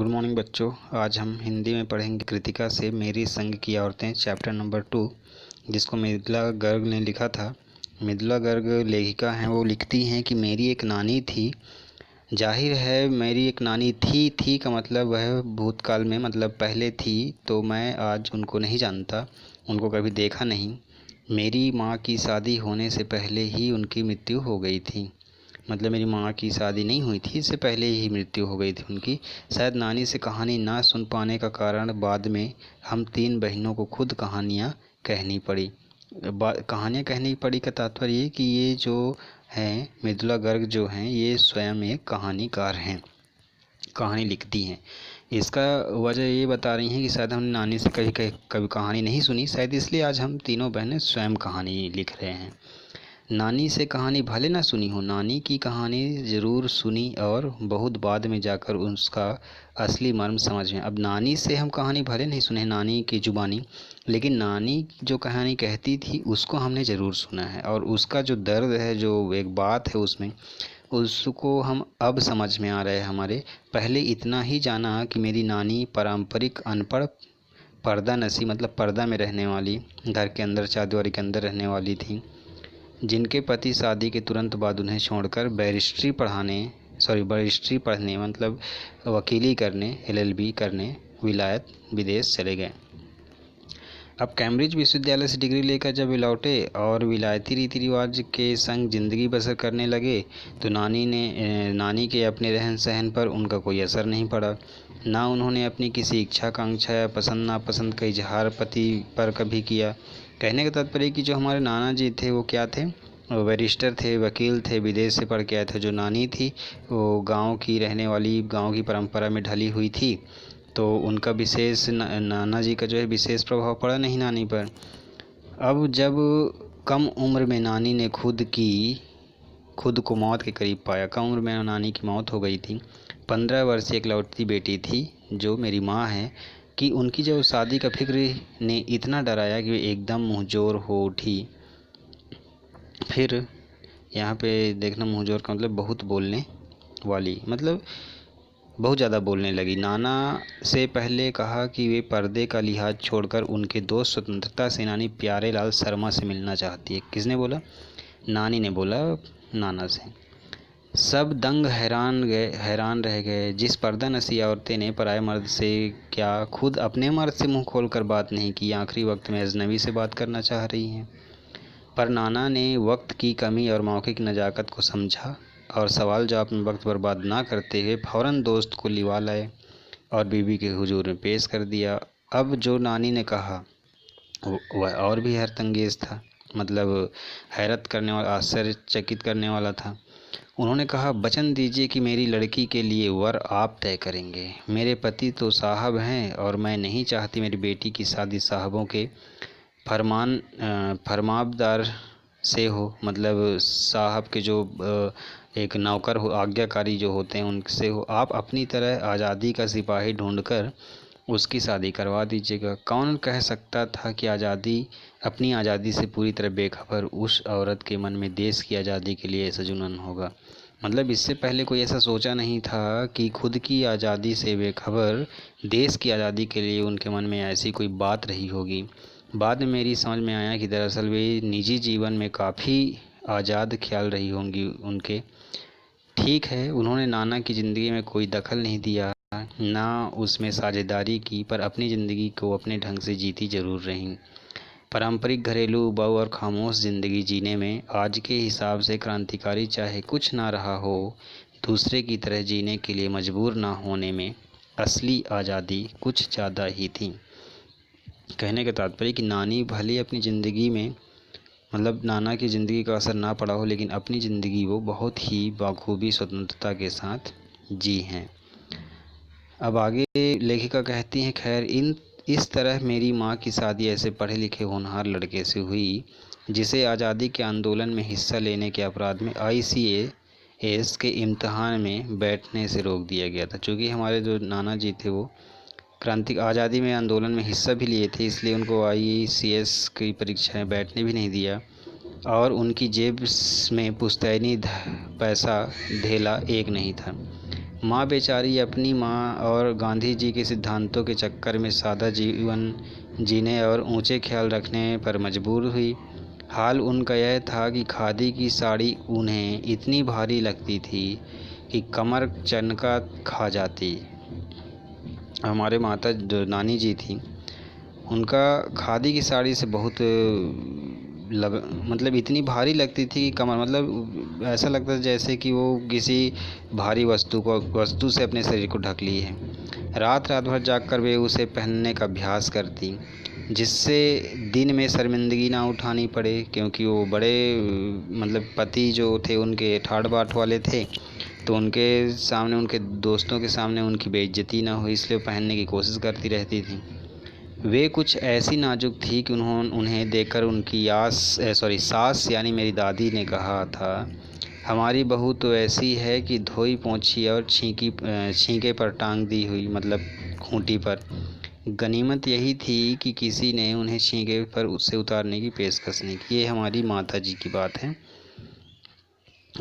Good morning बच्चों। आज हम हिंदी में पढ़ेंगे कृतिका से मेरी संग की औरतें चैप्टर नंबर 2, जिसको मृदुला गर्ग ने लिखा था। मृदुला गर्ग लेखिका हैं। वो लिखती हैं कि मेरी एक नानी थी। जाहिर है मेरी एक नानी थी का मतलब वह भूतकाल में, मतलब पहले थी, तो मैं आज उनको नहीं जानता, उनको कभी देखा नहीं। मेरी माँ की शादी होने से पहले ही उनकी मृत्यु हो गई थी। मतलब मेरी माँ की शादी नहीं हुई थी, इससे पहले ही मृत्यु हो गई थी उनकी। शायद नानी से कहानी ना सुन पाने का कारण बाद में हम 3 बहनों को खुद कहानियाँ कहनी पड़ी। कहानियाँ कहनी पड़ी का तात्पर्य ये कि ये जो हैं मृदुला गर्ग जो हैं ये स्वयं एक कहानीकार हैं, कहानी लिखती हैं। इसका वजह ये बता रही हैं कि शायद हमने नानी से कभी कहानी नहीं सुनी, शायद इसलिए आज हम तीनों बहनें स्वयं कहानी लिख रहे हैं। नानी से कहानी भले ना सुनी हो, नानी की कहानी ज़रूर सुनी और बहुत बाद में जाकर उसका असली मर्म समझ में। अब नानी से हम कहानी भले नहीं सुने नानी की ज़ुबानी, लेकिन नानी जो कहानी कहती थी उसको हमने ज़रूर सुना है, और उसका जो दर्द है, जो एक बात है उसमें, उसको हम अब समझ में आ रहा है हमारे। पहले इतना ही जाना कि मेरी नानी पारंपरिक अनपढ़ पर्दा नसी, मतलब पर्दा में रहने वाली, घर के अंदर चारदीवारी के अंदर रहने वाली थी, जिनके पति शादी के तुरंत बाद उन्हें छोड़कर बैरिस्ट्री पढ़ने मतलब वकीली करने, LLB करने विलायत विदेश चले गए। अब कैम्ब्रिज विश्वविद्यालय से डिग्री लेकर जब वे लौटे और विलायती रीति रिवाज के संग ज़िंदगी बसर करने लगे, तो नानी के अपने रहन सहन पर उनका कोई असर नहीं पड़ा। ना उन्होंने अपनी किसी इच्छा आकांक्षा या पसंद नापसंद का इजहार पति पर कभी किया। कहने का तात्पर्य कि जो हमारे नाना जी थे वो क्या थे, वो बैरिस्टर थे, वकील थे, विदेश से पढ़ के आए थे। जो नानी थी वो गांव की रहने वाली, गांव की परंपरा में ढली हुई थी, तो उनका विशेष नाना जी का जो है विशेष प्रभाव पड़ा नहीं नानी पर। अब जब कम उम्र में नानी ने खुद को मौत के करीब पाया, कम उम्र में नानी की मौत हो गई थी। 15 वर्षीय एक लौटती बेटी थी जो मेरी माँ है, कि उनकी जब शादी का फिक्र ने इतना डराया कि वे एकदम मुँहजोर हो उठी। फिर यहाँ पे देखना, मुँहजोर का मतलब बहुत बोलने वाली, मतलब बहुत ज़्यादा बोलने लगी। नाना से पहले कहा कि वे पर्दे का लिहाज छोड़कर उनके दोस्त स्वतंत्रता सेनानी प्यारेलाल शर्मा से मिलना चाहती है। किसने बोला? नानी ने बोला नाना से। सब दंग हैरान रह गए। जिस पर्दा नसी औरतें ने पराए मर्द से क्या खुद अपने मर्द से मुंह खोलकर बात नहीं की, आखिरी वक्त में अजनबी से बात करना चाह रही हैं। पर नाना ने वक्त की कमी और मौके की नज़ाकत को समझा और सवाल जवाब में वक्त बर्बाद ना करते हुए फ़ौरन दोस्त को लिवा लाए और बीवी के हुजूर में पेश कर दिया। अब जो नानी ने कहा वह और भी हैरतअंगेज़ था, मतलब हैरत करने वाला, आश्चर्यचकित करने वाला था। उन्होंने कहा, वचन दीजिए कि मेरी लड़की के लिए वर आप तय करेंगे। मेरे पति तो साहब हैं और मैं नहीं चाहती मेरी बेटी की शादी साहबों के फरमाबदार से हो, मतलब साहब के जो एक नौकर हो, आज्ञाकारी जो होते हैं उनसे हो। आप अपनी तरह आज़ादी का सिपाही ढूंढकर उसकी शादी करवा दीजिएगा। कौन कह सकता था कि अपनी आज़ादी से पूरी तरह बेखबर उस औरत के मन में देश की आज़ादी के लिए ऐसा जुनून होगा। मतलब इससे पहले कोई ऐसा सोचा नहीं था कि खुद की आज़ादी से बेखबर देश की आज़ादी के लिए उनके मन में ऐसी कोई बात रही होगी। बाद में मेरी समझ में आया कि दरअसल वे निजी जीवन में काफ़ी आज़ाद ख्याल रही होंगी उनके। ठीक है, उन्होंने नाना की ज़िंदगी में कोई दखल नहीं दिया, ना उसमें साझेदारी की, पर अपनी ज़िंदगी को अपने ढंग से जीती ज़रूर रहीं। पारंपरिक घरेलू उबाऊ और खामोश ज़िंदगी जीने में आज के हिसाब से क्रांतिकारी चाहे कुछ ना रहा हो, दूसरे की तरह जीने के लिए मजबूर ना होने में असली आज़ादी कुछ ज़्यादा ही थी। कहने का तात्पर्य कि नानी भले अपनी ज़िंदगी में, मतलब नाना की ज़िंदगी का असर ना पड़ा हो, लेकिन अपनी ज़िंदगी वो बहुत ही बाखूबी स्वतंत्रता के साथ जी हैं। अब आगे लेखिका कहती हैं, खैर इस तरह मेरी माँ की शादी ऐसे पढ़े लिखे होनहार लड़के से हुई जिसे आज़ादी के आंदोलन में हिस्सा लेने के अपराध में ICAS के इम्तहान में बैठने से रोक दिया गया था। चूँकि हमारे जो नाना जी थे वो आज़ादी में आंदोलन में हिस्सा भी लिए थे, इसलिए उनको ICAS की परीक्षा में बैठने भी नहीं दिया, और उनकी जेब में पुश्तैनी पैसा धेला एक नहीं था। माँ बेचारी अपनी माँ और गांधी जी के सिद्धांतों के चक्कर में सादा जीवन जीने और ऊंचे ख्याल रखने पर मजबूर हुई। हाल उनका यह था कि खादी की साड़ी उन्हें इतनी भारी लगती थी कि कमर चनका खा जाती। हमारे माता जो नानी जी थी, उनका खादी की साड़ी से बहुत मतलब इतनी भारी लगती थी कि कमर, मतलब ऐसा लगता था जैसे कि वो किसी भारी वस्तु से अपने शरीर को ढक ली है। रात रात भर जागकर वे उसे पहनने का अभ्यास करती, जिससे दिन में शर्मिंदगी ना उठानी पड़े, क्योंकि वो बड़े मतलब पति जो थे उनके ठाट बाट वाले थे, तो उनके सामने, उनके दोस्तों के सामने उनकी बेइज्जती ना हो, इसलिए पहनने की कोशिश करती रहती थी। वे कुछ ऐसी नाजुक थी कि उन्हें देखकर उनकी सास यानी मेरी दादी ने कहा था, हमारी बहू तो ऐसी है कि धोई पोंछी और छींके पर टांग दी हुई, मतलब खूंटी पर। गनीमत यही थी कि किसी ने उन्हें छींके पर उससे उतारने की पेशकश नहीं की। ये हमारी माता जी की बात है।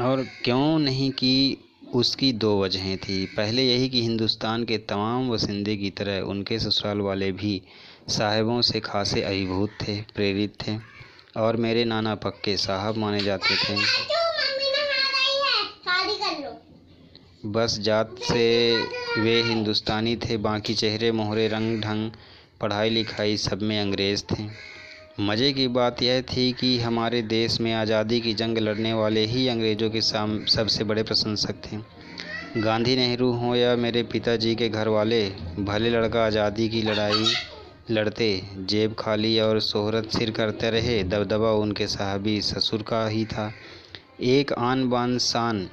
और क्यों नहीं कि उसकी दो वजहें थी। पहले यही कि हिंदुस्तान के तमाम वसिंदे की तरह उनके ससुराल वाले भी साहिबों से खासे अभिभूत थे, प्रेरित थे, और मेरे नाना पक्के साहब माने जाते थे। बस जात से वे हिंदुस्तानी थे, बाकी चेहरे मोहरे, रंग ढंग, पढ़ाई लिखाई सब में अंग्रेज़ थे। मज़े की बात यह थी कि हमारे देश में आज़ादी की जंग लड़ने वाले ही अंग्रेज़ों के सबसे बड़े प्रशंसक थे। गांधी, नेहरू हों या मेरे पिताजी के घर वाले, भले लड़का आज़ादी की लड़ाई लड़ते जेब खाली और शोहरत सिर करते रहे, दबदबा उनके साहबी ससुर का ही था। एक आन बान शान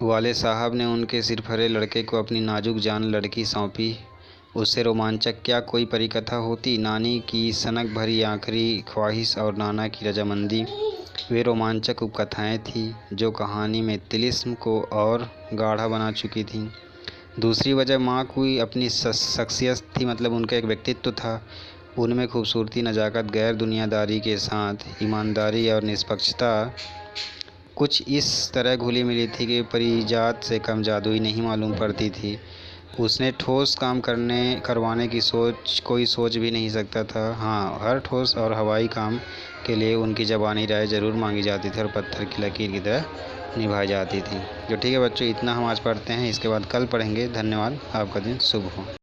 वाले साहब ने उनके सिरफरे लड़के को अपनी नाजुक जान लड़की सौंपी। उससे रोमांचक क्या कोई परिकथा होती। नानी की सनक भरी आखिरी ख्वाहिश और नाना की रजामंदी, वे रोमांचक उपकथाएं थीं जो कहानी में तिलिस्म को और गाढ़ा बना चुकी थीं। दूसरी वजह माँ की अपनी शख्सियत थी, मतलब उनका एक व्यक्तित्व था। उनमें खूबसूरती, नज़ाकत, गैर दुनियादारी के साथ ईमानदारी और निष्पक्षता कुछ इस तरह घुली मिली थी कि परिजात से कम जादुई नहीं मालूम पड़ती थी। उसने ठोस काम करवाने की कोई सोच भी नहीं सकता था। हाँ, हर ठोस और हवाई काम के लिए उनकी ज़बानी राय ज़रूर मांगी जाती थी और पत्थर की लकीर की तरह निभाई जाती थी। तो ठीक है बच्चों, इतना हम आज पढ़ते हैं, इसके बाद कल पढ़ेंगे। धन्यवाद, आपका दिन शुभ हो।